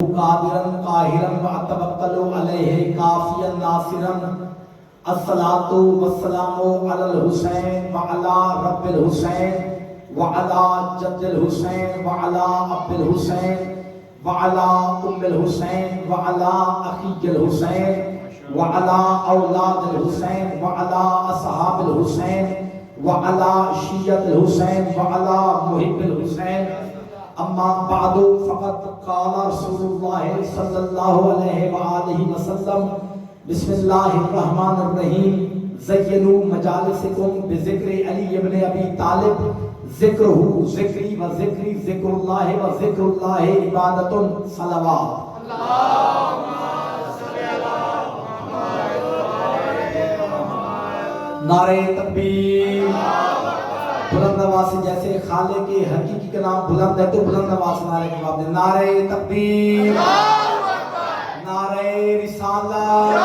قادرن قاہرن واتوکلوا علیہ کافیا ناصرا الصلاۃ والسلام علی الحسین وعلی رب الحسین وعلی جد الحسین وعلی اب الحسین وعلی ام الحسین وعلی اخی الحسین وعلی اولاد الحسین وعلی اصحاب الحسین وعلی شیعۃ الحسین وعلی محب الحسین اما بعد فقد قال رسول اللہ صلی اللہ علیہ وآلہ وسلم بسم اللہ الرحمن الرحیم زینوا مجالسکم بذکر علی ابن ابی طالب ذکرہ ذکری و ذکری ذکر اللہ و ذکر اللہ عبادت صلوات اللہم صلی علی محمد نعرہ تکبیر بلند آواز سے جیسے خالق کے حقیقی کا نام بلند ہے تو بلند آواز سے نعرہ کے بعد نعرہ تکبیر نعرہ رسالت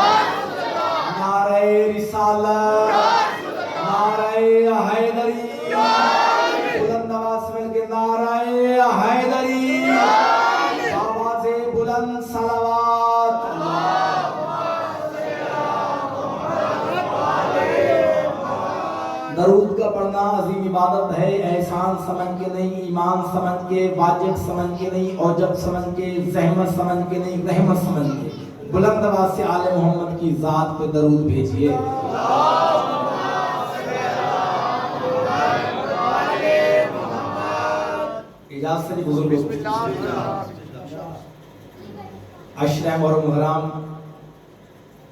نعرہ رسالت نعرہ حیدری بلند آواز سے مل کے نعرہ حیدری آواز بلند صلوات درود کا پڑھنا عظیم عبادت ہے، احسان سمجھ کے نہیں، ایمان سمجھ کے، واجب سمجھ کے نہیں، اوجب سمجھ کے، زحمت سمجھ کے نہیں، رحمت سمجھ کے بلند آواز سے آل محمد کی ذات پہ درود بھیجئے۔ اجازت سے بزرگوں عشرہ محرم حرام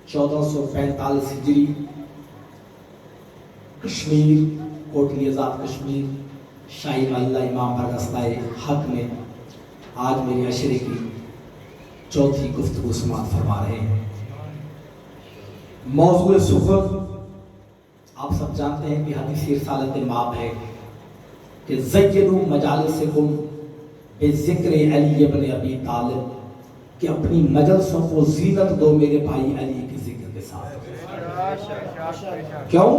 1445 ہجری کشمیر کوٹلی آزاد کشمیر شاہی محلہ امام برگستہ حق میں آج میری عشرے کی چوتھی گفتگو سماعت فرما رہے ہیں۔ موضوع سخن آپ سب جانتے ہیں کہ حدیث رسالت ماب ہے کہ زینوا مجالسکم بذکر علی ابن ابی طالب کہ اپنی مجلسوں کو زینت دو میرے بھائی علی کے ذکر کے ساتھ۔ کیوں؟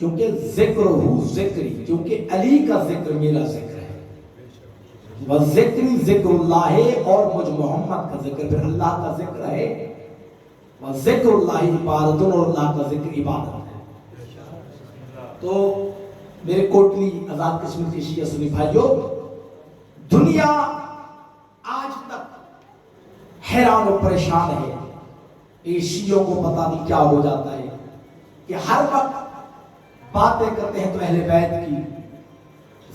کیونکہ ذکر ہو ذکری، کیونکہ علی کا ذکر میرا ذکر ہے، وذکری ذکر اللہ ہے، اور مجھ محمد کا ذکر پھر اللہ کا ذکر ہے، وذکر اللہ عبادت، اور اللہ کا ذکر عبادت ہے۔ تو میرے کوٹلی آزاد کشمیر کی شیعہ سنی بھائیو، دنیا آج تک حیران و پریشان ہے، یہ شیعوں کو پتہ نہیں کیا ہو جاتا ہے کہ ہر وقت باتیں کرتے ہیں تو اہل بیت کی،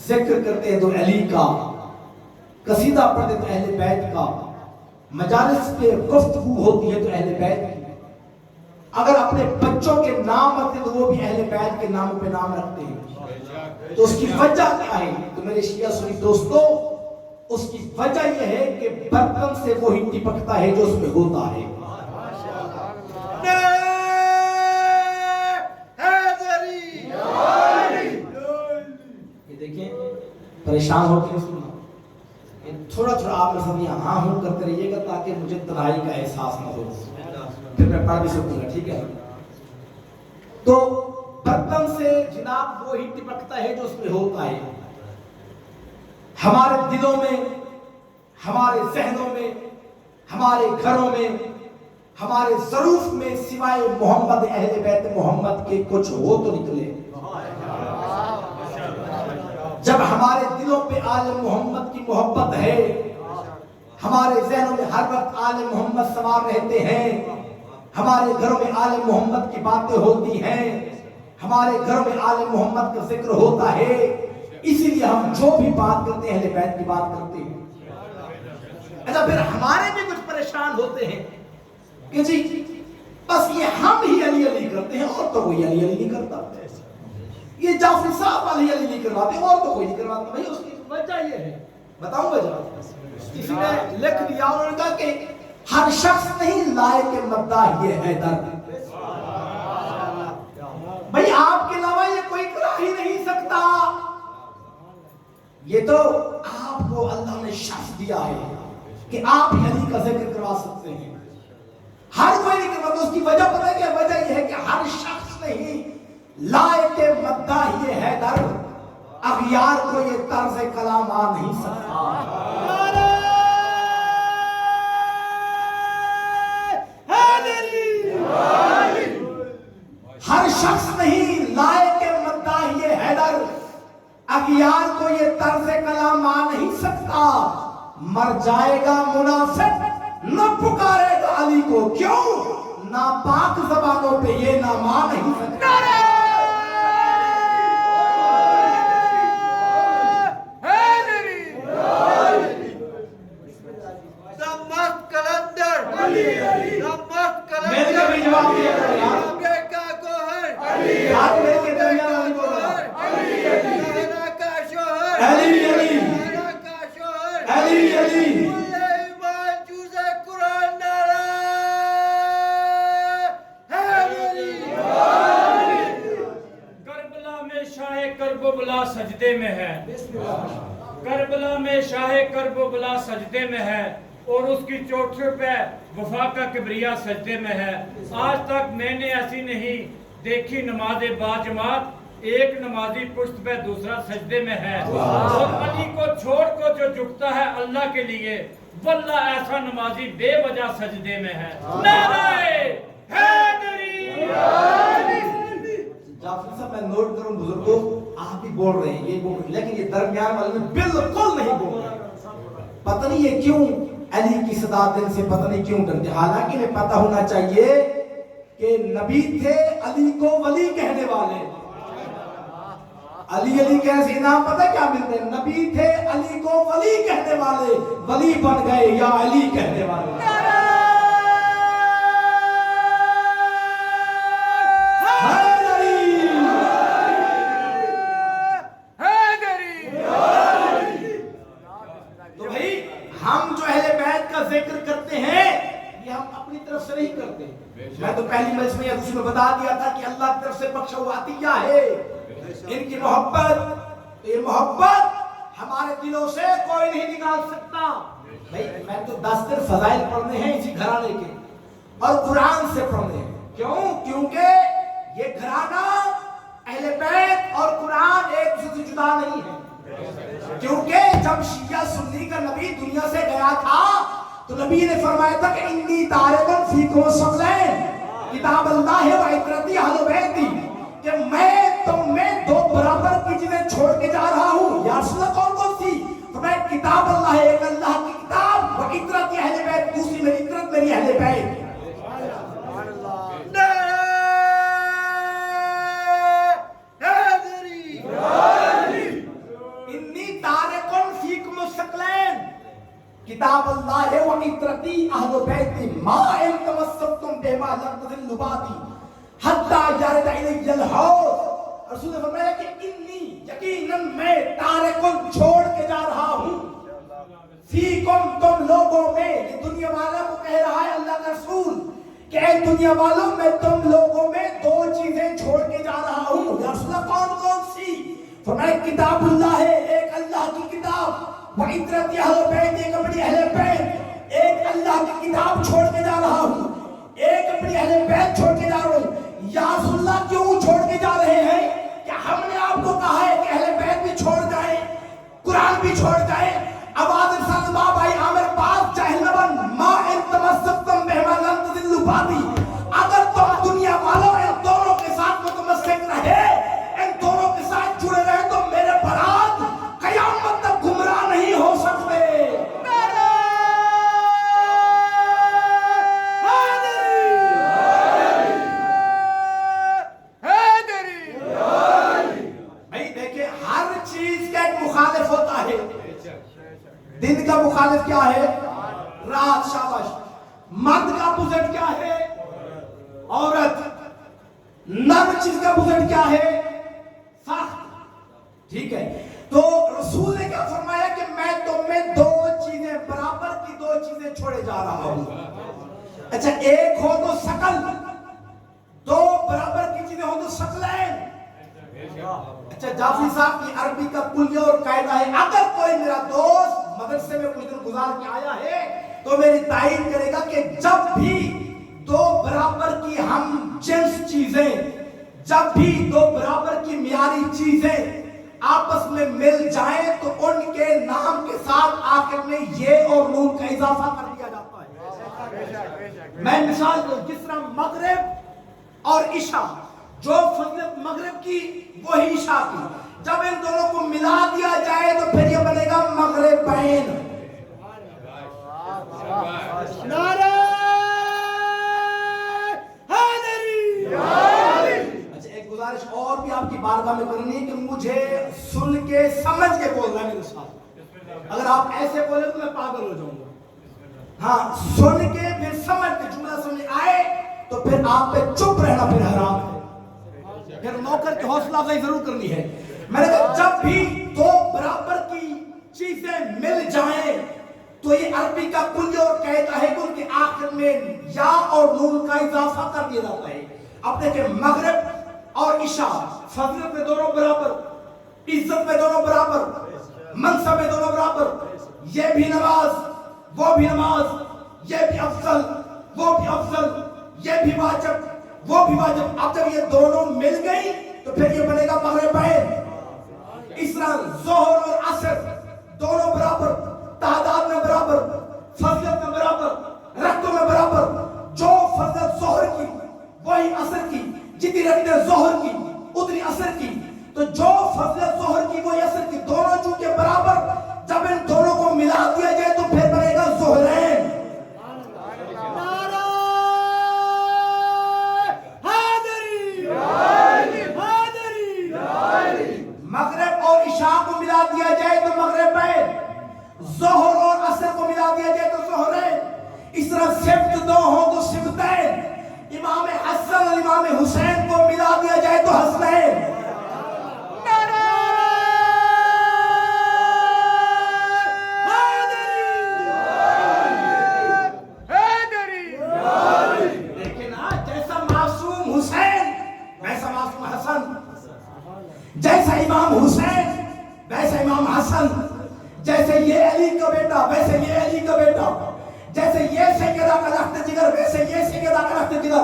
ذکر کرتے ہیں تو علی کا، قصیدہ پڑھتے تو اہل بیت کا، مجالس پہ گفتگو ہوتی ہے تو اہل بیت کی، اگر اپنے بچوں کے نام رکھتے تو وہ بھی اہل بیت کے ناموں پہ نام رکھتے ہیں۔ تو اس کی وجہ کیا ہے؟ تو میرے شیعہ سنی دوستو، اس کی وجہ یہ ہے کہ برتن سے وہی ٹپکتا ہے جو اس میں ہوتا ہے۔ پریشان ہو کے سننا، تھوڑا تھوڑا آپ سب یہاں ہوں کرتے رہیے گا تاکہ مجھے تنہائی کا احساس نہ ہو، پھر میں پڑھ بھی سکوں گا، ٹھیک ہے؟ تو برتن سے جناب وہی ٹپکتا ہے جو اس میں ہوتا ہے۔ ہمارے دلوں میں، ہمارے ذہنوں میں، ہمارے گھروں میں، ہمارے ظروف میں سوائے محمد اہل بیت محمد کے کچھ ہو تو نکلے۔ جب ہمارے دلوں پہ آل محمد کی محبت ہے، ہمارے ذہنوں میں ہر وقت آل محمد سوار رہتے ہیں، ہمارے گھروں میں آل محمد کی باتیں ہوتی ہیں، ہمارے گھروں میں آل محمد کا ذکر ہوتا ہے، اسی لیے ہم جو بھی بات کرتے ہیں اہل بیت کی بات کرتے ہیں۔ اچھا، پھر ہمارے بھی کچھ پریشان ہوتے ہیں کہ جی بس یہ ہم ہی علی علی کرتے ہیں اور تو کوئی علی علی نہیں کرتا، یہ جعفری صاحب علی علی نہیں کرواتے اور تو کوئی نہیں کرواتا۔ بھائی اس کی وجہ یہ ہے، بتاؤں وجہ؟ کسی نے لکھ دیا، انہوں نے کہا کہ ہر شخص نہیں لائق مداح یہ حیدر۔ بھائی آپ کے علاوہ یہ کوئی کرا ہی نہیں سکتا، یہ تو آپ کو اللہ نے شرف دیا ہے کہ آپ ہی علی کا ذکر کروا سکتے ہیں، ہر کوئی نہیں کرواتا۔ اس کی وجہ پتہ ہے کہ وجہ یہ ہے کہ ہر شخص نہیں لائق مداح یہ حیدر، اغیار کو یہ طرز کلام آ نہیں سکتا۔ مر جائے گا منافق نہ پکارے گا علی کو، کیوں؟ ناپاک زبانوں پہ یہ نام نہیں سکتا۔ سجدے میں ہے، کربلا میں شاہ کرب و بلا سجدے میں ہے، اور اس کی چوٹھیوں پہ وفا کا کبریا سجدے میں ہے۔ آج تک میں نے ایسی نہیں دیکھی نماز با جماعت، ایک نمازی پشت پہ دوسرا سجدے میں ہے، اور علی کو چھوڑ کو جو جھکتا ہے اللہ کے لیے، واللہ ایسا نمازی بے وجہ سجدے میں ہے۔ نعرہ حیدری! جعفری صاحب میں نوٹ کروں بزرگوں، آپ بھی بول رہے ہیں یہ بول رہے ہیں، لیکن یہ درمیان والے میں بالکل نہیں بول رہے ہیں۔ پتہ نہیں یہ کیوں علی کی صدا دل سے پتہ نہیں کیوں ڈرتے، حالانکہ انہیں پتہ ہونا چاہیے کہ نبی تھے علی کو ولی کہنے والے۔ علی علی کہنے سے نام پتہ کیا ملتے ہیں؟ نبی تھے علی کو ولی کہنے والے، ولی بن گئے یا علی کہنے والے۔ میں تو پہلی مجلس میں اس میں بتا دیا تھا کہ اللہ کی طرف سے بخشا ہوا عطیہ ہے، ان کی محبت، یہ محبت ہمارے دلوں سے کوئی نہیں نکال سکتا۔ بھائی میں تو 10 دن فضائل پڑھنے ہیں اسی گھرانے کے، اور قرآن سے پڑھنے ہیں، کیوں؟ کیونکہ یہ گھرانہ اہل بیت اور قرآن ایک دوسرے سے جدا نہیں ہے۔ کیونکہ جب شیعہ سنی کا نبی دنیا سے گیا تھا تو نبی نے فرمایا تھا کہ انی تارکن فیکم الثقلین، کتاب اللہ و عترتی اہل بیتی، کہ میں تم میں 2 برابر کی چیزیں چھوڑ کے جا رہا ہوں۔ یا رسول اللہ کون کون سی؟ فرمایا کتاب اللہ ہے، ایک اللہ کی کتاب، و عترتی اہل بیت، دوسری میری عترت میری اہل بیت۔ انی تارکن فیکم الثقلین، کتاب اللہ ہے و عترتی اہل بیتی، ما ان تمسکتم بہما لن تضلوا بعدی حتی یرد الی الحوض۔ رسول نے فرمایا کہ انی یقیناً میں تارکن چھوڑ کے جا رہا ہوں، فیکم تم لوگوں میں، یہ دنیا والوں کو کہہ رہا ہے اللہ کا رسول کہ اے دنیا والوں میں تم لوگوں میں 2 چیزیں چھوڑ کے جا رہا ہوں۔ یا رسول اللہ کون کون سی؟ فرمایا کتاب اللہ ہے، ایک اللہ کی کتاب، وعترتی اہل بیت، ایک اپنی اہل بیت، ایک اللہ کی کتاب چھوڑ کے جا رہا ہوں، ایک اپنی اہل بیت چھوڑ کے جا رہا ہوں۔ یا رسول اللہ کیوں چھوڑ کے جا رہے ہیں؟ کہ ہم نے آپ کو کہا ہے کہ اہل بیت بھی چھوڑ جائیں، قرآن بھی چھوڑ جائیں۔ آواز ارسال باب آئی عامر پاس جاہل نبن، ما ان تمسکتم بہما لن تضلوا بعدی، اگر تم دنیا والوں ان دونوں کے ساتھ متمسک رہے، ان دونوں کے ساتھ جڑے رہے، تو میرے برات قیامت تک گمراہ نہیں ہو سکتے۔ بھائی دیکھیں ہر چیز کا ایک مخالف ہوتا ہے۔ دن کا مخالف کیا ہے؟ رات، شاباش۔ مرد کا اپوزٹ کیا ہے؟ عورت۔ نرم چیز کا اپوزٹ کیا ہے؟ سخت۔ ٹھیک ہے، تو رسول نے کیا فرمایا کہ میں تم میں 2 چیزیں برابر کی 2 چیزیں چھوڑے جا رہا ہوں۔ اچھا ایک ہو تو ثقل، 2 برابر کی چیزیں ہو تو ثقلین۔ اچھا جعفری صاحب کی عربی کا کلیہ اور قاعدہ ہے، اگر کوئی میرا دوست مدرسے میں کچھ دن گزار کے آیا ہے تو میری تائید کرے گا کہ جب بھی 2 برابر کی ہم جنس چیزیں، جب بھی 2 برابر کی معیاری چیزیں آپس میں مل جائیں تو ان کے نام کے ساتھ آخر میں یہ اور نون کا اضافہ کر دیا جاتا ہے۔ میں مثال دوں، جس طرح مغرب اور عشاء، جو فضیلت مغرب کی وہی عشاء کی، جب ان دونوں کو ملا دیا جائے تو پھر یہ بنے گا مغربین۔ علاقہ میں کرنی ہے کہ مجھے سن کے سمجھ کے بولنا ہے میرے ساتھ. اگر آپ ایسے بولے تو میں پاگل ہو جاؤں گا. ہاں سن کے پھر سمجھ کے جملہ سمجھ آئے تو پھر آپ پہ چپ رہنا پھر حرام ہے. پھر نوکر کی حوصلہ افزائی ضرور کرنی ہے. میں نے کہا جب بھی دو برابر کی چیزیں مل جائیں تو یہ عربی کا کلیہ اور قاعدہ ہے کہ ان کے آخر میں یا اور نون کا اضافہ کر دیا جاتا ہے. اب دیکھیں مغرب اور عشاء فضیلت میں دونوں برابر, عزت میں دونوں برابر, منصب میں دونوں برابر. یہ بھی نماز وہ بھی نماز, یہ بھی افضل وہ بھی افضل, یہ بھی واجب وہ بھی واجب. اب جب یہ دونوں مل گئی تو پھر یہ بنے گا مغربین. اس طرح ظہر اور عصر دونوں برابر, تعداد میں برابر, فضیلت میں برابر, رقم میں برابر. جو فضیلت ظہر کی وہی عصر کی, جتنی رقم ظہر کی اتنی عصر کی. تو جو فضیلت ظہر کی وہی عصر کی, دونوں چونکہ برابر, جب ان دونوں کو ملا دیا جائے تو پھر بنے گا ظہرین. مغرب اور عشاء کو ملا دیا جائے تو مغربین, ظہر اور عصر کو ملا دیا جائے تو ظہرین. اس طرح سبت دو ہوں تو سبتین, امام حسن اور امام حسین کو ملا دیا جائے تو حسنین. لیکن جیسا معصوم حسین ویسا معصوم حسن, جیسا امام حسین ویسا امام حسن, جیسے یہ علی کا بیٹا ویسے یہ علی کا بیٹا, جیسے یہ سیدہ کا لخت جگر ویسے یہ سیدہ کا لخت جگر.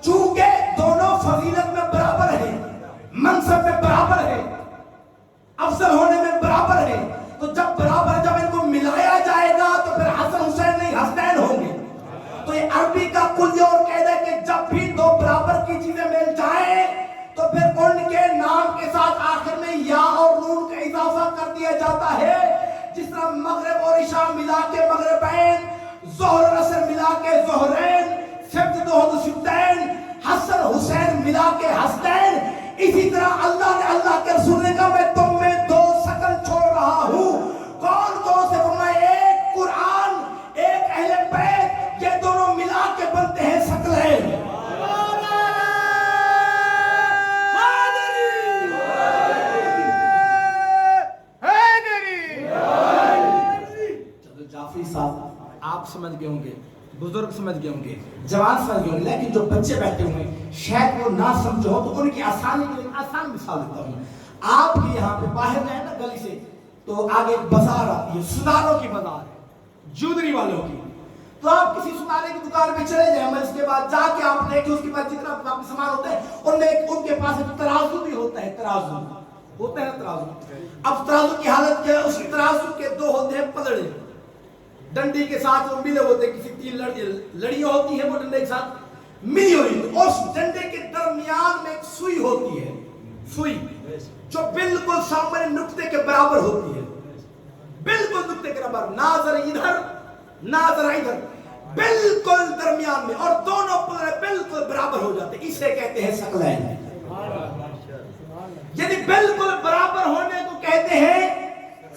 چونکہ دونوں فضیلت میں برابر ہیں, منصب میں برابر ہے, افضل ہونے میں برابر ہے, تو جب برابر جب ان کو ملایا جائے گا تو پھر حسن حسین نہیں حسنین ہوں گے. تو یہ عربی کا کلیہ اور قاعدہ ہے کہ جب بھی دو برابر کی چیزیں مل جائیں تو پھر ان کے نام کے ساتھ آخر میں یا اور نون کا اضافہ کر دیا جاتا ہے. جس طرح مغرب اور عشاء ملا کے مغربین, ظہر اور عصر ملا کے ظہرین, سبت دو ہوں تو سبتین, حسن حسین ملا کے حسنین. اسی طرح اللہ نے, اللہ کے رسول نے کہا میں تم میں دو شکل چھوڑ رہا ہوں. کون کون سے فرمائے؟ ایک قرآن, ایک اہل بیت, یہ دونوں ملا کے بنتے ہیں شکلین. جعفری صاحب آپ سمجھ گئے ہوں گے, بزرگ سمجھ گئے ہوں گے, جوان سمجھ گئے ہوں گے, لیکن جو بچے بیٹھے ہوئے ہیں شاید وہ نہ سمجھو تو ان کی آسانی کے لیے آسان مثال دیتا ہوں. آپ کے یہاں پہ باہر جائیں نا گلی سے تو آگے بازار آتی ہے, سناروں کی بازار ہے, جودری والوں کی. تو آپ کسی سنارے کی دکان پہ چلے جائیں, میں اس کے بعد جا کے آپ دیکھیں اس کے بعد جتنا باقی سامان ہوتا ہے ان میں ان کے پاس ایک ترازو بھی ہوتا ہے, ترازو ہوتا ہے ترازو. اب ترازو کی حالت کیا ہے؟ اس ترازو کے دو ہوتے ہیں پلڑے, ڈنڈی کے ساتھ وہ ملے ہوتے, کسی تین لڑیاں ہوتی ہیں وہ ڈنڈے کے ساتھ ملی ہوئی. اس ڈنڈے کے درمیان میں ایک سوئی ہوتی ہے, سوئی جو بالکل سامنے نقطے کے برابر ہوتی ہے, بالکل نقطے کے برابر, ناظر ادھر ناظر ادھر, بالکل درمیان میں, اور دونوں پلڑے بالکل برابر ہو جاتے ہیں. اسے کہتے ہیں شکلین. یعنی بالکل برابر ہونے کو کہتے ہیں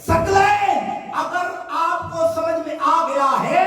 شکلین. اگر آپ کو سمجھ میں آ گیا ہے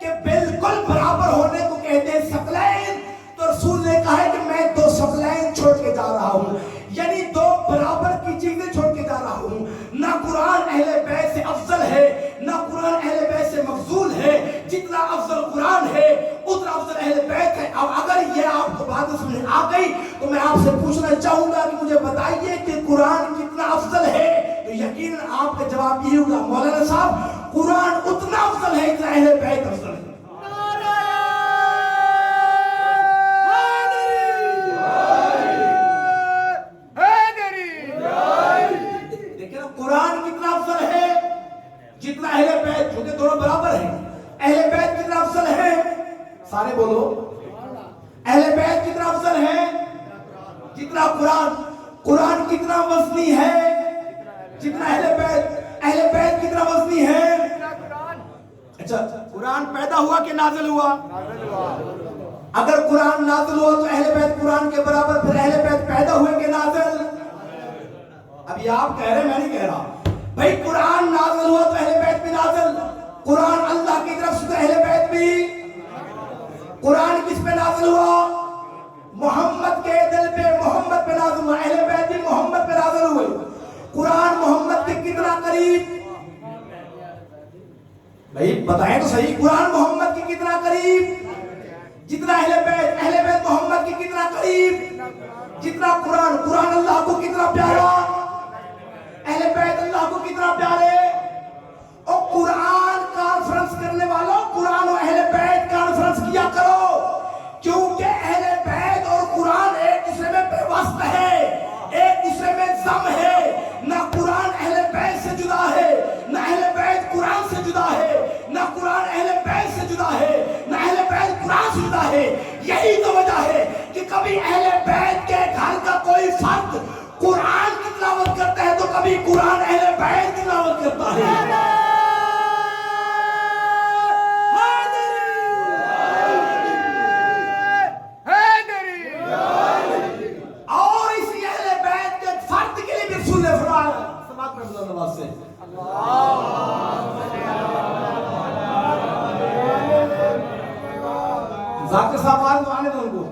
کہ بالکل برابر ہونے کو کہتے ہیں شکلین, تو رسول نے کہا ہے کہ میں دو شکلین چھوڑ کے جا رہا ہوں, یعنی دو برابر کی چیزیں چھوڑ کے جا رہا ہوں. نہ قرآن اہل بیت سے افضل ہے, نہ قرآن اہل بیت سے مفضول ہے. جتنا افضل قرآن ہے اتنا افضل اہل بیت ہے. اب اگر یہ آپ کو بات سمجھ آ گئی تو میں آپ سے پوچھنا چاہوں گا کہ مجھے بتائیے کہ قرآن کتنا افضل ہے. تو یقیناً آپ کا جواب یہ ہوگا مولانا صاحب قرآن اتنا افضل ہے جتنا اہل بیت افضل ہے. قرآن کتنا افضل ہے جتنا اہل بیت, کیونکہ دونوں برابر ہیں. اہل بیت کتنا افضل ہے, سارے بولو, اہل بیت کتنا افضل ہے جتنا قرآن. قرآن کتنا وزنی ہے جتنا اہل بیت. اہل بیت کتنا وزنی ہے. اچھا قرآن پیدا ہوا کہ نازل ہوا؟ اگر قرآن نازل ہوا تو اہل بیت قرآن کے برابر, پھر اہل بیت پیدا ہوئے کہ نازل. ابھی آپ کہہ رہے ہیں، میں نہیں کہہ رہا بھائی قرآن نازل ہوا تو اہل بیت بھی نازل، قرآن اللہ کی طرف سے تو اہل بیت بھی، قرآن کس پہ نازل ہوا؟ محمد کے دل پہ، محمد پہ نازل ہوا، اہل بیت بھی محمد پہ نازل ہوئے۔ قرآن محمد کے کتنا قریب؟ بھائی بتائیں تو صحیح، قرآن محمد کے کتنا قریب؟ جتنا اہل بیت محمد کے کتنا قریب، جتنا قرآن۔ قرآن اللہ کو کتنا پیارا، اہل بیت اللہ کو کتنا پیارے۔ اور قرآن کانفرنس کرنے والوں، قرآن و اہل بیت کانفرنس کیا کرو، کیونکہ اہل بیت اور قرآن ایک دوسرے میں پیوست ہے، ایک دوسرے میں ضم ہے۔ نہ قرآن اہل بیت سے جدا ہے، نہ اہل بیت قرآن سے جدا ہے، نہ قرآن اہل بیت سے جدا ہے، نہ اہل بیت قرآن سے جدا ہے۔ یہی تو وجہ ہے کہ کبھی اہل بیت کے گھر کا کوئی فرد قرآن کی تلاوت کرتا ہے تو کبھی قرآن اہل بیت کی تلاوت کرتا ہے۔ اور اسی اہل بیت کے فرد کے لیے بھی رسول نے فرمایا، سماعت میں بلند آواز سے ذاکر صاحب آنے تو آنے دو ان کو،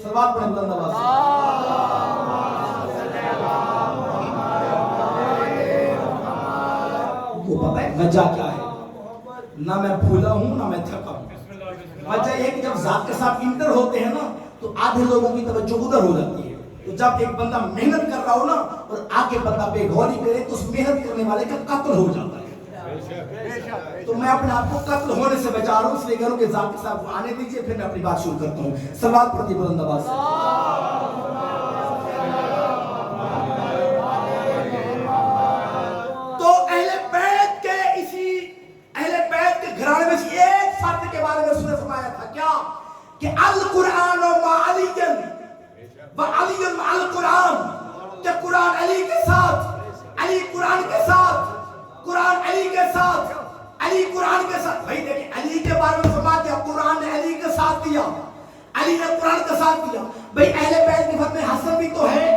سماعت میں بلند آواز سے۔ وہ پتہ ہے وجہ کیا ہے؟ نہ میں پھولا ہوں نہ میں تھکا ہوں۔ وجہ یہ ہے کہ جب ذاکر صاحب انٹر ہوتے ہیں نا تو آدھے لوگوں کی توجہ ادھر ہو جاتی ہے۔ تو جب ایک بندہ محنت کر رہا ہو نا اور آگے بندہ بے غوری کرے تو اس محنت کرنے والے کا قتل ہو جاتا ہے۔ تو میں اپنے آپ کو قتل ہونے سے بچا رہا ہوں، اس لیے کہہ رہا ہوں کہ ذاکر صاحب کو آنے دیجئے، پھر میں اپنی بات شروع کرتا ہوں۔ سلوات پڑھتی بلند آواز سے۔ تو اہل بیت کے اسی اہل بیت کے گھرانے میں سے ایک فرد کے بارے میں اس نے فرمایا تھا کیا کہ القرآن مع علی و علی مع القرآن، کہ قرآن علی کے ساتھ، علی قرآن کے ساتھ، قرآن علی کے ساتھ، علی قرآن کے ساتھ۔ بھائی دیکھیں علی کے بارے میں فرما دیا، قرآن نے علی کے ساتھ دیا، علی نے قرآن کے ساتھ دیا۔ بھائی اہل بیت کی فرد میں حسن بھی تو ہے،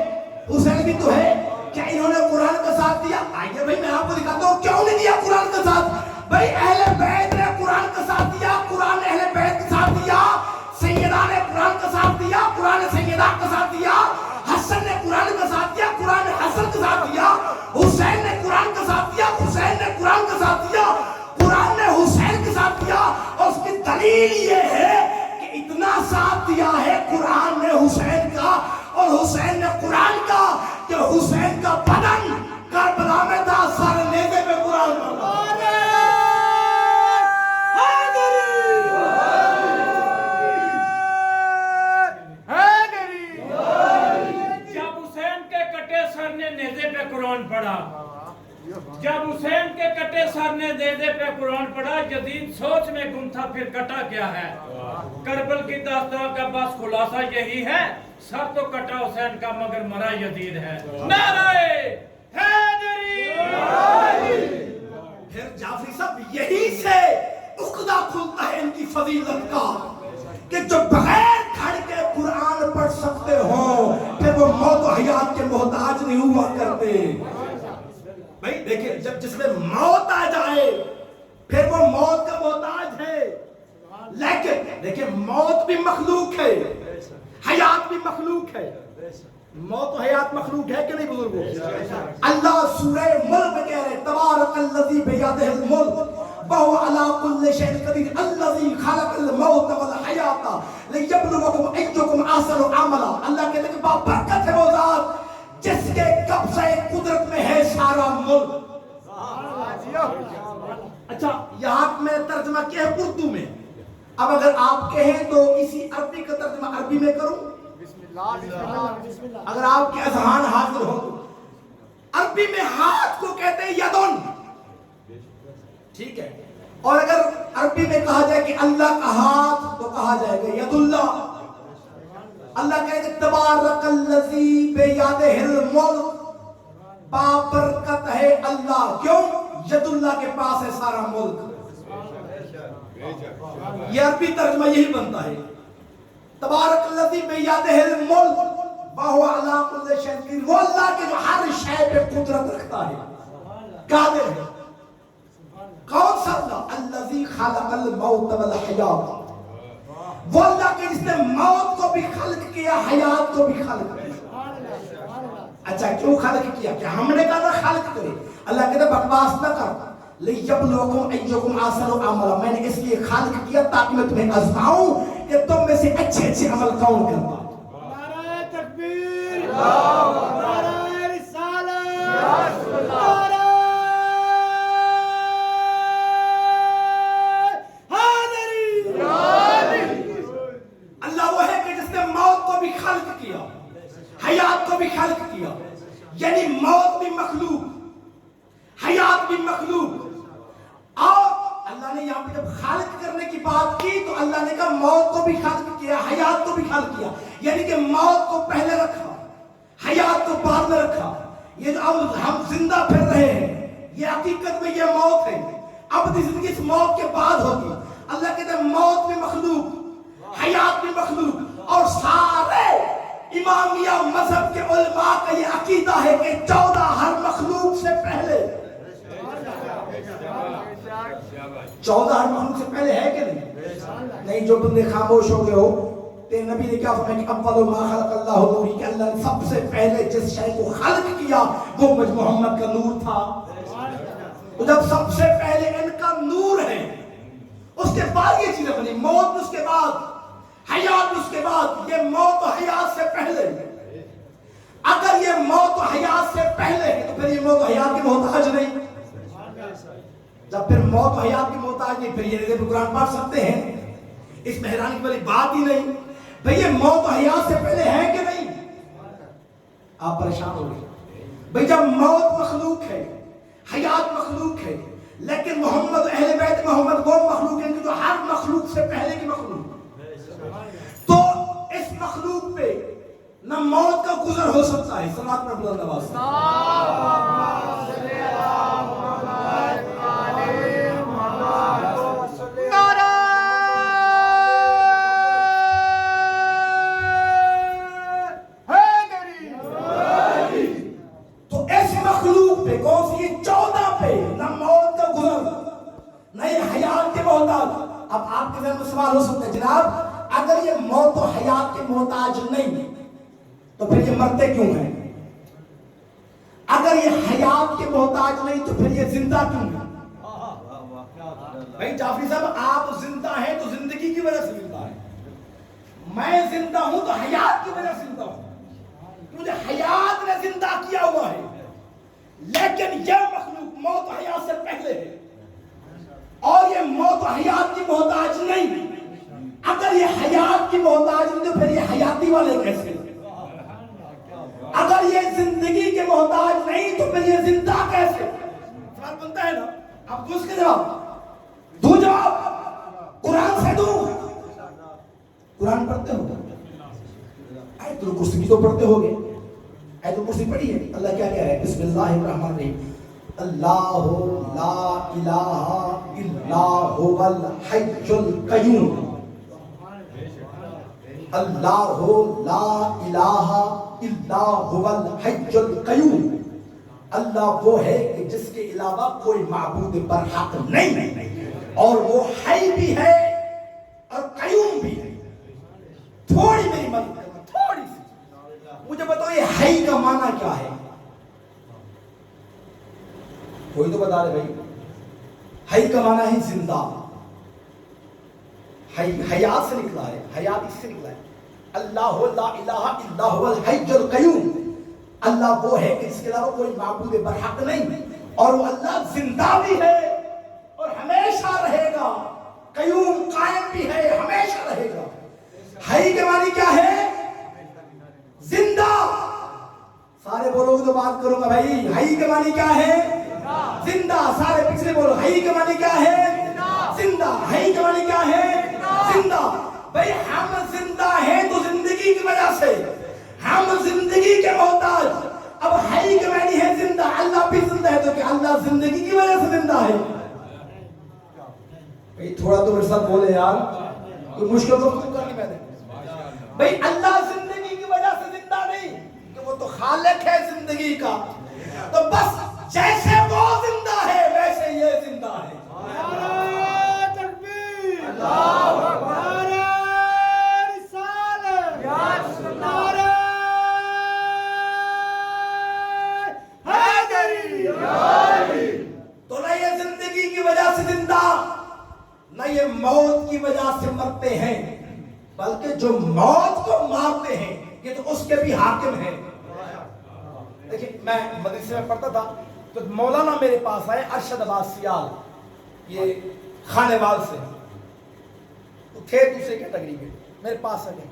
حسین بھی تو ہے، کیا انہوں نے قرآن کا ساتھ دیا؟ آئیے بھائی میں آپ کو دکھاتا ہوں کیوں نہیں دیا قرآن کا ساتھ۔ بھائی اہل بیت نے قرآن کا ساتھ دیا، قرآن نے اہل بیت کا ساتھ دیا، سیدہ نے قرآن کا ساتھ دیا، قرآن نے سیدہ کا ساتھ دیا، حسن نے قرآن کا ساتھ دیا، قرآن نے حسن کا ساتھ دیا، حسین نے قرآن کا ساتھ دیا، حسین نے قرآن کا ساتھ دیا، قرآن نے حسین کا ساتھ دیا۔ اور اس کی دلیل یہ ہے کہ اتنا ساتھ دیا ہے قرآن نے حسین کا اور حسین نے قرآن کا کہ حسین کا بدن کربلا میں تھا، سر نیزے پہ قرآن پڑھا۔ جب حسین کے کٹے سر نے نیزے پہ قرآن پڑھا، یزید سوچ میں گم تھا پھر کٹا کیا ہے۔ کربل کی داستان کا بس خلاصہ یہی ہے، سر تو کٹا حسین کا مگر مرا یزید ہے۔ نعرہ حیدری۔ پھر جعفری صاحب یہی سے عقدہ کھلتا ہے ان کی فضیلت کا کہ جو بغیر کھڑ کے قرآن پڑھ سکتے ہوں پھر وہ موت و حیات کے محتاج نہیں ہوا کرتے۔ بھائی دیکھیں جب جس میں موت آ جائے پھر وہ موت کا محتاج ہے، لیکن دیکھیں موت بھی مخلوق ہے، حیات بھی مخلوق ہے۔ موت و حیات مخلوق ہے کہ نہیں بزرگوں؟ اللہ سورہ ملک میں کہہ رہے تبارک الذی بیدہ الملک وہو علی کل شیء قدیر الذی خلق الموت والحیات لیبلوکم ایکم احسن عملا۔ اللہ کہتے ہیں کہ بابرکت ہے وہ ذات جس کے قبضہ قدرت میں ہے سارا ملک۔ اچھا یہاں میں ترجمہ کیا ہے اردو میں، اب اگر آپ کہیں تو اسی عربی کا ترجمہ عربی میں کروں؟ اگر آپ کے اذہان حاضر ہو تو عربی میں ہاتھ کو کہتے ہیں یدن، ٹھیک ہے، اور اگر عربی میں کہا جائے کہ اللہ کا ہاتھ تو کہا جائے گا ید اللہ۔ اللہ کہے کہ تبارک الذی بیدہ الملک، بابرکت ہے اللہ، کیوں؟ ید اللہ کے پاس ہے سارا ملک۔ یہ عربی ترجمہ یہی بنتا ہے تبارک الذی بیدہ الملک وَهُوَ عَلَىٰ كُلِّ شَيْءٍ قَدِيرٌ، وہ اللہ کے جو ہر شے پہ قدرت رکھتا ہے، قادر ہے۔ کون سا اللہ؟ الذی خلق الموت والحیات، وہ اللہ کے جس نے موت کو بھی خلق کیا، حیات کو بھی خلق کیا۔ اچھا کیوں خلق کیا؟ کہ ہم نے کہا خلق کرے، اللہ کہتا بکواس نہ کر، لِيَبْلُوَكُمْ أَيُّكُمْ أَحْسَنُ عَمَلًا، میں نے اس لیے خلق کیا تاکہ میں تمہیں آزماؤں کہ تم میں سے اچھے اچھے عمل کون کرتا۔ نعرہ تکبیر، نعرہ رسالت، نعرہ حیدری۔ اللہ وہ ہے کہ جس نے موت کو بھی خلق کیا، حیات کو بھی خلق کیا، یعنی موت بھی مخلوق، حیات بھی مخلوق۔ اور اللہ نے یہاں پہ جب خلق کرنے کی بات کی تو اللہ نے کہا موت کو بھی خلق کیا، حیات کو بھی خلق کیا، یعنی کہ موت کو پہلے رکھا، حیات کو بعد میں رکھا۔ یہ جو اب ہم زندہ پھر رہے ہیں، یہ حقیقت میں یہ موت ہے، اب زندگی اس موت کے بعد ہوگی۔ اللہ کہتے ہیں موت بھی مخلوق، حیات بھی مخلوق، اور سارے امامیہ مذہب کے علماء کا یہ عقیدہ ہے کہ 14 ہر مخلوق سے پہلے، 14 ہر مخلوق سے پہلے ہے کہ نہیں؟ جو بندے خاموش ہو گئے ہو، تیرے نبی نے کیا فرمایا کہ اول ما خلق اللہ نوری، کہ اللہ نے سب سے پہلے جس شے کو خلق کیا وہ مجھ محمد کا نور تھا۔ تو جب سب سے پہلے ان کا نور ہے، اس کے بعد یہ چیزیں بنی، موت اس کے بعد، حیات اس کے بعد، یہ موت و حیات سے پہلے۔ اگر یہ موت و حیات سے پہلے ہے تو پھر یہ موت و حیات کی محتاج نہیں۔ جب پھر موت و حیات کی محتاج نہیں، پھر یہ قرآن پڑھ سکتے ہیں، اس میں حیرانی والی بات ہی نہیں۔ بھئی یہ موت و حیات سے پہلے ہے کہ نہیں؟ آپ پریشان ہو گئے۔ بھئی جب موت مخلوق ہے، حیات مخلوق ہے، لیکن محمد اہل بیت محمد وہ مخلوق ہیں جو ہر مخلوق سے پہلے کی مخلوق، تو اس مخلوق پہ نہ موت کا گزر ہو سکتا ہے۔ صلوات میں بلند آواز سے سوال ہو سکتا ہے جناب اگر یہ موت و حیات کے محتاج نہیں تو پھر یہ مرتے کیوں ہیں؟ اگر یہ حیات کے محتاج نہیں تو پھر یہ زندہ کیوں ہیں؟ بھائی جعفری صاحب آپ زندہ ہیں تو زندگی کی وجہ سے زندہ ہیں، میں زندہ ہوں تو حیات کی وجہ سے زندہ ہوں، مجھے حیات نے زندہ کیا ہوا ہے، لیکن یہ مخلوق موت و حیات سے پہلے ہے اور یہ موت و حیات کی محتاج نہیں۔ اگر یہ حیات کی محتاج نہیں تو پھر یہ حیاتی والے کیسے؟ اگر یہ زندگی کے محتاج نہیں تو پھر یہ زندہ کیسے؟ سوال بنتا ہے نا، آپ دوست کے جواب دو، جواب قرآن سے دو۔ قرآن پڑھتے ہو، آیت الکرسی کی تو پڑھتے ہوگے، آیت الکرسی پڑھی ہے؟ اللہ کیا کہہ رہا ہے؟ بسم اللہ الرحمن الرحیم، اللہ لا الہ الا هو الحی القیوم، اللہ لا الہ الا هو الحی القیوم، اللہ وہ ہے کہ جس کے علاوہ کوئی معبود برحق نہیں اور وہ حی بھی ہے اور قیوم بھی ہے۔ تھوڑی میری مدد کرنا، تھوڑی سی مجھے بتاؤ یہ حی کا معنی کیا ہے؟ کوئی تو بتا دے بھائی۔ حی کا معنی ہے زندہ، حیات سے نکلا ہے، حیات اس سے نکلا ہے۔ اللہ لا الہ الا هو الحی القیوم، اللہ وہ ہے کہ جس کے علاوہ کوئی معبود برحق نہیں اور وہ اللہ زندہ بھی ہے اور ہمیشہ رہے گا، قیوم قائم بھی ہے، ہمیشہ رہے گا۔ حی کے معنی کیا ہے؟ زندہ۔ سارے بولو گے تو بات کروں گا بھائی، حی کے معنی کیا ہے؟ زندہ۔ سارے پچھلے بولو، حی کے معنی کیا ہے؟ زندہ۔ حی کے معنی کیا ہے؟ زندہ۔ بھائی ہم زندہ ہیں تو زندگی کی وجہ سے، ہم زندگی کے محتاج۔ اب حی کے معنی ہے زندہ، اللہ بھی زندہ ہے تو کہ اللہ زندگی کی وجہ سے زندہ ہے؟ بھائی تھوڑا تو میرے ساتھ بولے یار، کوئی مشکل تو کرنی میں نے۔ بھائی اللہ زندگی کی وجہ سے زندہ نہیں، خالق ہے زندگی کا، تو بس جیسے وہ زندہ ہے ویسے یہ زندہ ہے۔ نعرہ تکبیر، نعرہ رسالت، نعرہ حیدری۔ تو نہ یہ زندگی کی وجہ سے زندہ، نہ یہ موت کی وجہ سے مرتے ہیں، بلکہ جو موت کو مارتے ہیں یہ تو اس کے بھی حاکم ہیں۔ دیکھیں میں مدرسے میں پڑھتا تھا تو مولانا میرے پاس آئے، ارشد عباس سیال، یہ خانے وال سے تو تھے دوسرے کیٹیگری میں، میرے پاس آ گئے،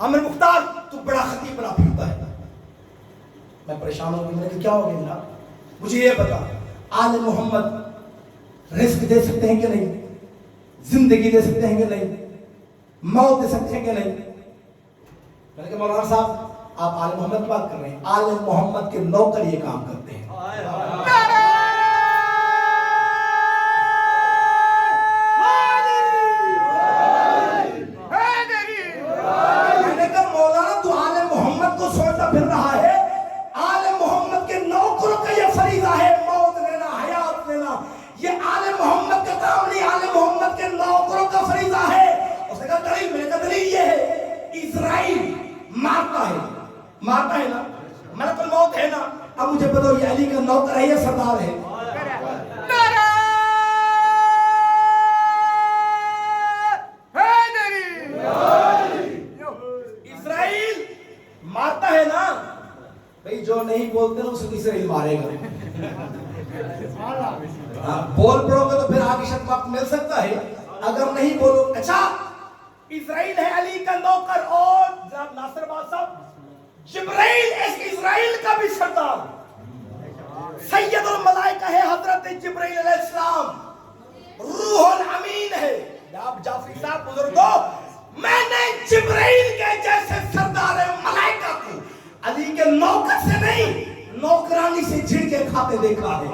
عامر مختار تو بڑا خطیب بنا پھرتا ہے۔ میں پریشان ہو گیا، میں نے کہا کیا ہو گیا جناب؟ مجھے یہ بتا آل محمد رزق دے سکتے ہیں کہ نہیں، زندگی دے سکتے ہیں کہ نہیں، موت دے سکتے ہیں کہ نہیں؟ میں نے کہا مولانا صاحب آپ آل محمد کی بات کر رہے ہیں، آل محمد کے نوکر یہ کام کرتے ہیں۔ میں نے کہا مولانا تو آل محمد کو سوچتا پھر رہا ہے، آل محمد کے نوکروں کا یہ فریضہ ہے موت لینا، حیات لینا، یہ آل محمد کا کام نہیں، آل محمد کے نوکروں کا فریضہ ہے۔ اس نے کہا دلیل، میں نے کہا دلیل یہ ہے اسرائیل مارتا ہے نا، ملک الموت ہے نا، اب مجھے بتاؤ یہ علی کا نوکر ہے یا سردار ہے؟ اسرائیل مارتا ہے نا بھئی، جو نہیں بولتے نا اسے اسرائیل مارے گا۔ بول پڑو گے تو پھر آگے شک وقت مل سکتا ہے، اگر نہیں بولو۔ اچھا اسرائیل ہے علی کا نوکر، اور جناب ناصر باز صاحب جبرائیل اسرائیل کا بھی سردار، سید الملائکہ ہے حضرت جبرائیل علیہ السلام، روح الامین ہے۔ جناب جعفری صاحب بزرگوں، میں نے جبرائیل کے جیسے سردار ملائکہ کو علی کے نوکر سے نہیں نوکرانی سے جھڑکے کھاتے دیکھا ہے۔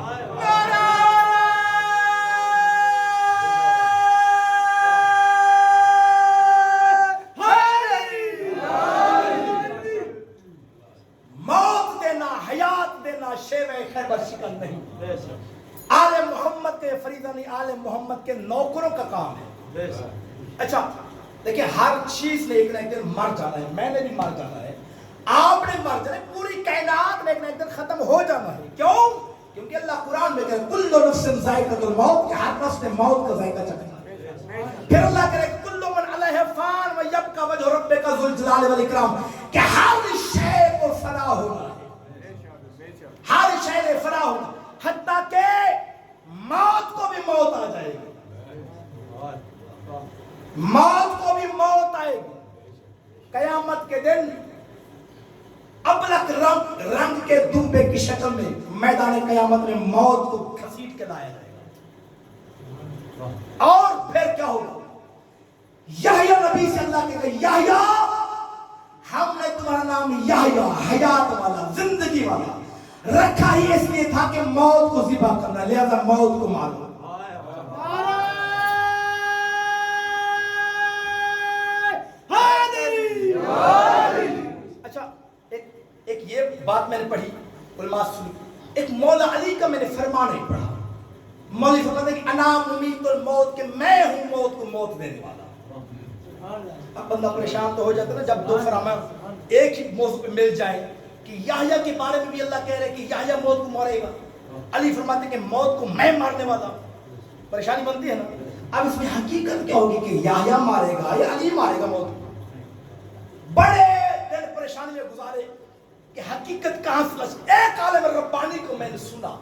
موت دینا، حیات دینا شیوہ خیبر شکن نہیں، آل محمد کے فریضہ نہیں، آل محمد کے نوکروں کا کام ہے۔ اچھا دیکھیں ہر چیز نے ایک نہ ایک دن مر جانا ہے، میں نے بھی مر جانا ہے، آپ نے مر جانا ہے، پوری کائنات میں ایک نہ ایک دن ختم ہو جانا ہے۔ کیوں؟ کیونکہ اللہ قرآن میں کہے کل نفس ذائقۃ الموت، کہ ہر نفس نے موت کا ذائقہ چکھنا ہے۔ پھر اللہ کہے کل من علیہ فان ویبقى وجہ ربک ذو الجلال والاکرام، کہ ہر شے کو فنا ہونا ہے، ہر شے نے فنا ہونا، حتیٰ کہ موت کو بھی موت آ جائے گی، موت کو بھی موت آئے گی۔ قیامت کے دن ابلک رنگ کے دمبے کی شکل میں میدان قیامت میں موت کو گھسیٹ کے لایا جائے گا، اور پھر کیا ہوگا؟ یحییٰ نبی سے اللہ کہے گا یحییٰ ہم نے تمہارا نام یحییٰ حیات والا زندگی والا رکھا ہی اس لیے تھا کہ موت کو ذبح کرنا، لہذا موت کو مارو۔ اچھا ایک یہ بات میں نے پڑھی، علماء سنی، ایک مولا علی کا میں نے فرمان ایک پڑھا، مولوی فرماتے ہیں کہ انا ممیت الموت، کہ میں ہوں موت کو موت دینے والا۔ اب بندہ پریشان تو ہو جاتا ہے نا جب دو فرمان ایک ہی موضوع پہ مل جائے، کہ یحییٰ کے بارے میں بھی اللہ کہہ رہے ہیں کہ یحییٰ موت کو مارے گا، علی فرماتے ہیں کہ موت کو میں مارنے والا، پریشانی بنتی ہے نا۔ اب اس میں حقیقت کیا ہوگی کہ یحییٰ مارے گا یا علی مارے گا موت؟ بڑے دل پریشانی میں گزارے کہ حقیقت کہاں سے۔ ایک عالم ربانی کو میں نے سنا،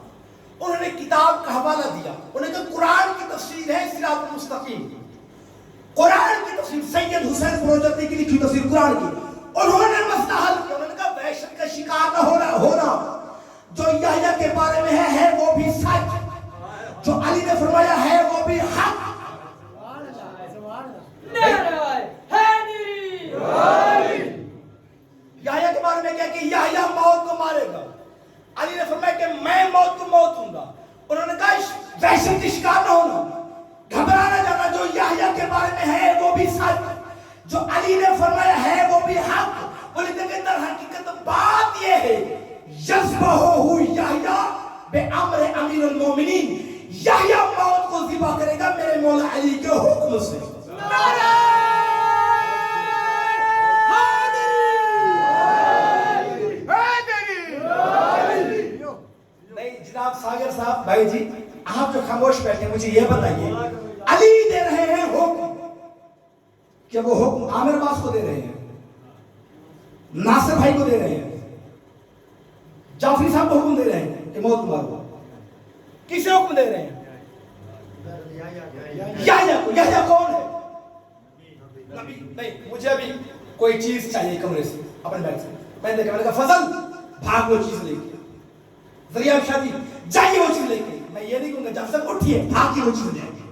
انہوں نے کتاب کا حوالہ دیا، انہوں نے کہا قرآن کی تفسیر ہے صراط المستقیم، قرآن کی تفسیر سید حسین فروجردی کی لکھی تفسیر قرآن کی، انہوں نے مسئلہ حل کیا، انہوں نے کہا وحشت کا شکار نہ ہونا، جو یحییٰ کے بارے میں ہے وہ بھی سچ، جو علی نے فرمایا ہے وہ بھی حق۔ یحییٰ کے بارے میں کیا کہ یحییٰ موت کو مارے گا، علی نے فرمایا کہ میں موت کو موت ہوں گا، انہوں نے کہا وحشت کا شکار نہ ہونا، گھبرانا جانا، جو یحییٰ کے بارے میں ہے وہ بھی سچ، جو علی نے فرمایا ہے وہ بھی حق، بولے دیکھیں در حقیقت بات یہ ہے یذبحہ یحییٰ بامر امیر المومنین، یحییٰ موت کو ذبح کرے گا میرے مولا علی کے حکم سے۔ نعرہ نہیں جناب ساگر صاحب بھائی جی آپ جو خاموش بیٹھے مجھے یہ بتائیے علی دے رہے ہیں حکم، کیا وہ حکم عامر عباس کو دے رہے ہیں، ناصر بھائی کو دے رہے ہیں، جعفری صاحب کو حکم دے رہے ہیں کہ موت مارو؟ کسے حکم دے رہے ہیں؟ یحییٰ کو۔ یحییٰ کون ہے؟ نبی نہیں۔ مجھے ابھی کوئی چیز چاہیے کمرے سے اپنے بیگ سے، میں نے دیکھا، میں نے کہا فضل بھاگ وہ چیز لے کے، ذریعہ شادی جائیے وہ چیز لے کے۔ میں یہ نہیں کہوں گا جب سب اٹھیے بھاگی وہ چیز لے کے،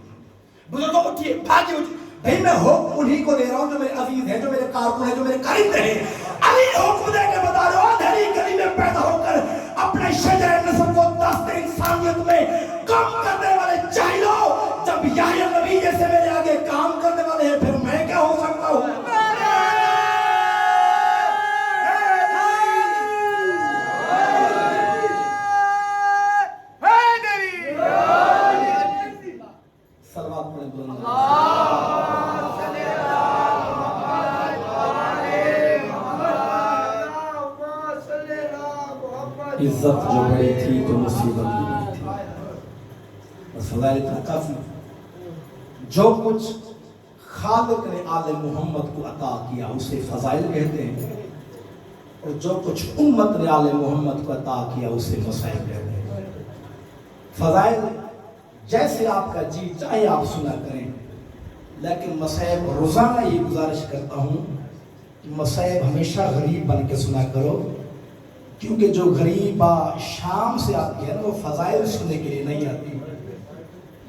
بزرگوں اٹھیے بھاگی وہ چیز۔ بھئی میں حکم انہی کو دے رہا ہوں جو میرے عزیز ہیں، جو میرے کارکن ہیں، جو میرے قریب ہیں۔ علی حکم دے کے بتا رہے ہو اندھیری گلی میں پیدا ہو کر اپنے شجر نسب کو دست انسانیت میں کم کرنے والے جاہلوں، جب یحییٰ نبی جیسے میرے آگے کام کرنے والے ہیں پھر میں کیا ہو سکتا ہوں؟ صلوات پڑھیں بلند۔ عزت جو بڑی تھی تو مصیبت بھی بڑی تھی، بس فضائل اتنا کافی۔ جو کچھ خالق نے آل محمد کو عطا کیا اسے فضائل کہتے ہیں، اور جو کچھ امت نے آل محمد کو عطا کیا اسے مصائب کہتے ہیں۔ فضائل جیسے آپ کا جی چاہے آپ سنا کریں، لیکن مصائب روزانہ یہ گزارش کرتا ہوں کہ مصائب ہمیشہ غریب بن کے سنا کرو، کیونکہ جو غریبہ شام سے آتی ہے نا وہ فضائل سننے کے لیے نہیں آتی۔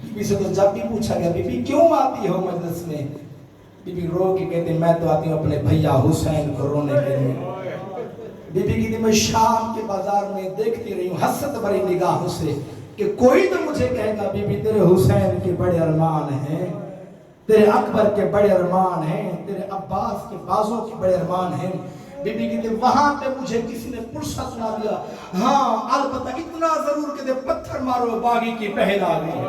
بی بی سے تو جب بھی پوچھا گیا بی بی کیوں آتی ہو مجلس میں، بی بی رو کے کہتے میں تو آتی ہوں اپنے بھیا حسین کو رونے کے لیے۔ بی بی کہتی میں شام کے بازار میں دیکھتی رہی ہوں حسرت بھری نگاہوں سے کہ کوئی تو مجھے کہے گا بی بی تیرے حسین کے بڑے ارمان ہیں، تیرے اکبر کے بڑے ارمان ہیں، تیرے عباس کے بازوں کے بڑے ارمان ہیں۔ بی بی کہتے وہاں پہ مجھے کسی نے پرسہ سنا دیا، ہاں البتہ اتنا ضرور کہ پتھر مارو باغی کی پہل آ گئی۔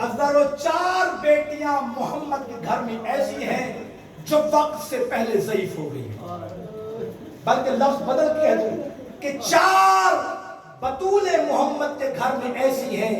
ازدارو 4 بیٹیاں محمد کے گھر میں ایسی ہیں جو وقت سے پہلے ضعیف ہو گئی، بلکہ لفظ بدل کے ہے کہ 4 بطول محمد کے گھر میں ایسی ہیں